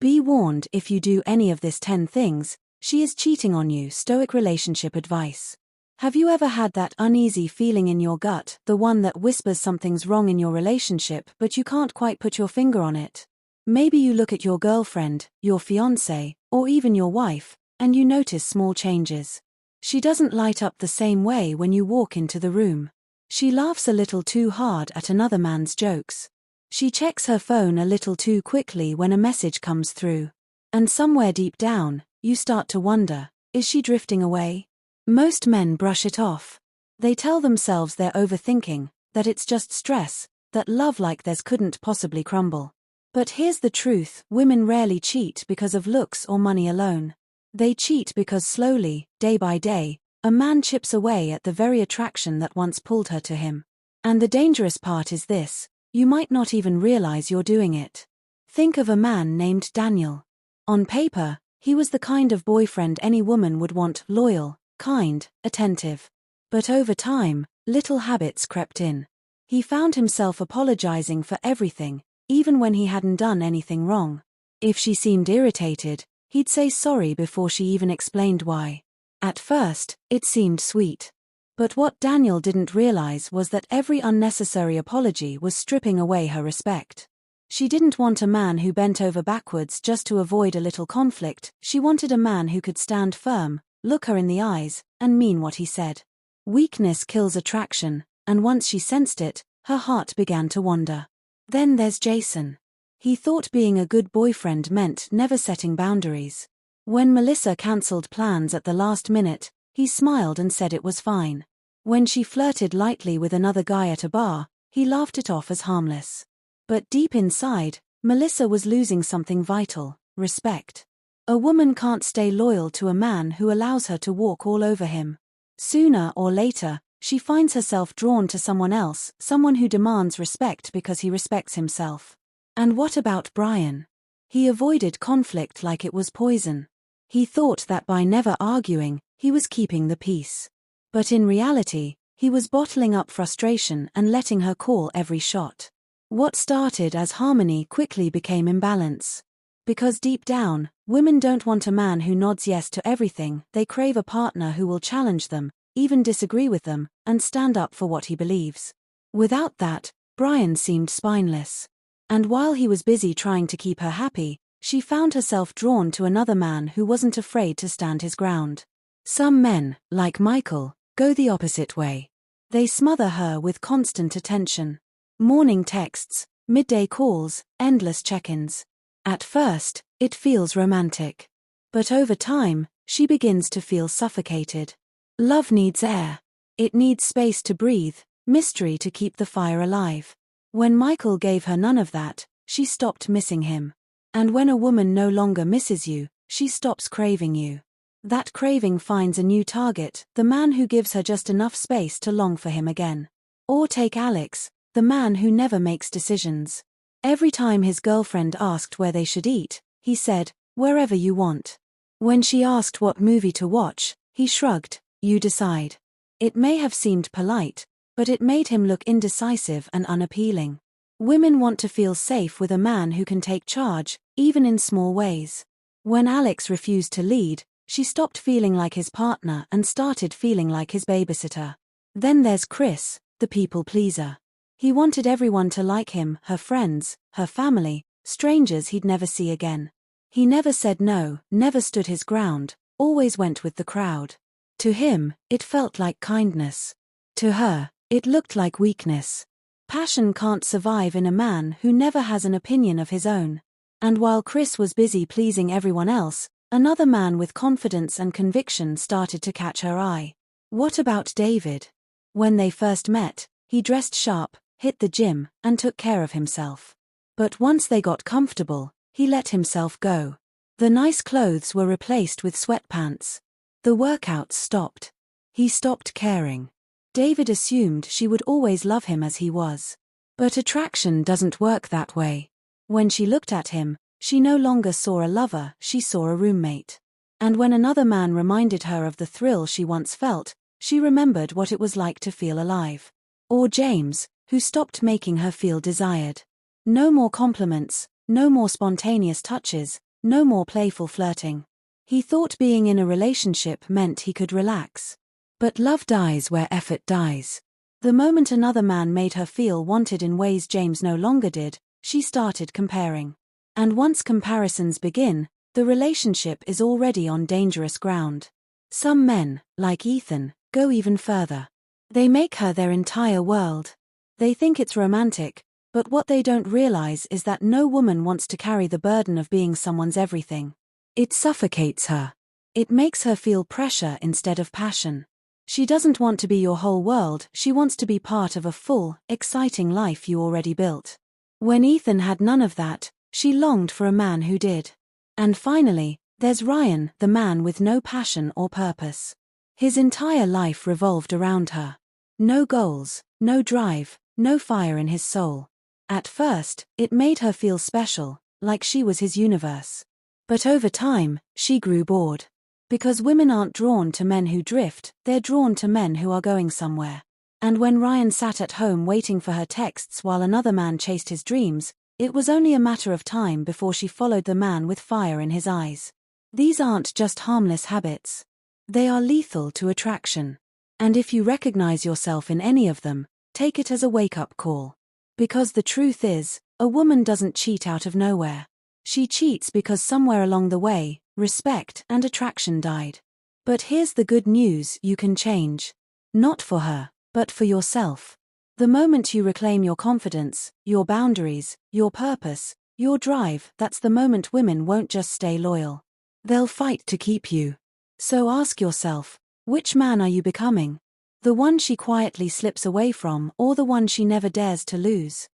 Be warned, if you do any of this 10 things, she is cheating on you. Stoic relationship advice. Have you ever had that uneasy feeling in your gut, the one that whispers something's wrong in your relationship but you can't quite put your finger on it? Maybe you look at your girlfriend, your fiancé, or even your wife, and you notice small changes. She doesn't light up the same way when you walk into the room. She laughs a little too hard at another man's jokes. She checks her phone a little too quickly when a message comes through. And somewhere deep down, you start to wonder, is she drifting away? Most men brush it off. They tell themselves they're overthinking, that it's just stress, that love like theirs couldn't possibly crumble. But here's the truth, women rarely cheat because of looks or money alone. They cheat because slowly, day by day, a man chips away at the very attraction that once pulled her to him. And the dangerous part is this, you might not even realize you're doing it. Think of a man named Daniel. On paper, he was the kind of boyfriend any woman would want, loyal, kind, attentive. But over time, little habits crept in. He found himself apologizing for everything, even when he hadn't done anything wrong. If she seemed irritated, he'd say sorry before she even explained why. At first, it seemed sweet. But what Daniel didn't realize was that every unnecessary apology was stripping away her respect. She didn't want a man who bent over backwards just to avoid a little conflict. She wanted a man who could stand firm, look her in the eyes, and mean what he said. Weakness kills attraction, and once she sensed it, her heart began to wander. Then there's Jason. He thought being a good boyfriend meant never setting boundaries. When Melissa cancelled plans at the last minute, he smiled and said it was fine. When she flirted lightly with another guy at a bar, he laughed it off as harmless. But deep inside, Melissa was losing something vital, respect. A woman can't stay loyal to a man who allows her to walk all over him. Sooner or later, she finds herself drawn to someone else, someone who demands respect because he respects himself. And what about Brian? He avoided conflict like it was poison. He thought that by never arguing, he was keeping the peace. But in reality, he was bottling up frustration and letting her call every shot. What started as harmony quickly became imbalance. Because deep down, women don't want a man who nods yes to everything, they crave a partner who will challenge them, even disagree with them, and stand up for what he believes. Without that, Brian seemed spineless. And while he was busy trying to keep her happy, she found herself drawn to another man who wasn't afraid to stand his ground. Some men, like Michael, go the opposite way. They smother her with constant attention. Morning texts, midday calls, endless check-ins. At first, it feels romantic. But over time, she begins to feel suffocated. Love needs air. It needs space to breathe, mystery to keep the fire alive. When Michael gave her none of that, she stopped missing him. And when a woman no longer misses you, she stops craving you. That craving finds a new target, the man who gives her just enough space to long for him again. Or take Alex, the man who never makes decisions. Every time his girlfriend asked where they should eat, he said, "Wherever you want." When she asked what movie to watch, he shrugged, "You decide." It may have seemed polite, but it made him look indecisive and unappealing. Women want to feel safe with a man who can take charge, even in small ways. When Alex refused to lead, she stopped feeling like his partner and started feeling like his babysitter. Then there's Chris, the people pleaser. He wanted everyone to like him, her friends, her family, strangers he'd never see again. He never said no, never stood his ground, always went with the crowd. To him, it felt like kindness. To her, it looked like weakness. Passion can't survive in a man who never has an opinion of his own. And while Chris was busy pleasing everyone else, another man with confidence and conviction started to catch her eye. What about David? When they first met, he dressed sharp, hit the gym, and took care of himself. But once they got comfortable, he let himself go. The nice clothes were replaced with sweatpants. The workouts stopped. He stopped caring. David assumed she would always love him as he was. But attraction doesn't work that way. When she looked at him, she no longer saw a lover, she saw a roommate. And when another man reminded her of the thrill she once felt, she remembered what it was like to feel alive. Or James, who stopped making her feel desired. No more compliments, no more spontaneous touches, No more playful flirting. He thought being in a relationship meant he could relax. But love dies where effort dies. The moment another man made her feel wanted in ways James no longer did, she started comparing. And once comparisons begin, the relationship is already on dangerous ground. Some men, like Ethan, go even further. They make her their entire world. They think it's romantic, but what they don't realize is that no woman wants to carry the burden of being someone's everything. It suffocates her. It makes her feel pressure instead of passion. She doesn't want to be your whole world, she wants to be part of a full, exciting life you already built. When Ethan had none of that, she longed for a man who did. And finally, there's Ryan, the man with no passion or purpose. His entire life revolved around her. No goals, no drive, no fire in his soul. At first, it made her feel special, like she was his universe. But over time, she grew bored. Because women aren't drawn to men who drift, they're drawn to men who are going somewhere. And when Ryan sat at home waiting for her texts while another man chased his dreams, it was only a matter of time before she followed the man with fire in his eyes. These aren't just harmless habits. They are lethal to attraction. And if you recognize yourself in any of them, take it as a wake-up call. Because the truth is, a woman doesn't cheat out of nowhere. She cheats because somewhere along the way, respect and attraction died. But here's the good news: you can change. Not for her, but for yourself. The moment you reclaim your confidence, your boundaries, your purpose, your drive, that's the moment women won't just stay loyal. They'll fight to keep you. So ask yourself, which man are you becoming? The one she quietly slips away from, or the one she never dares to lose?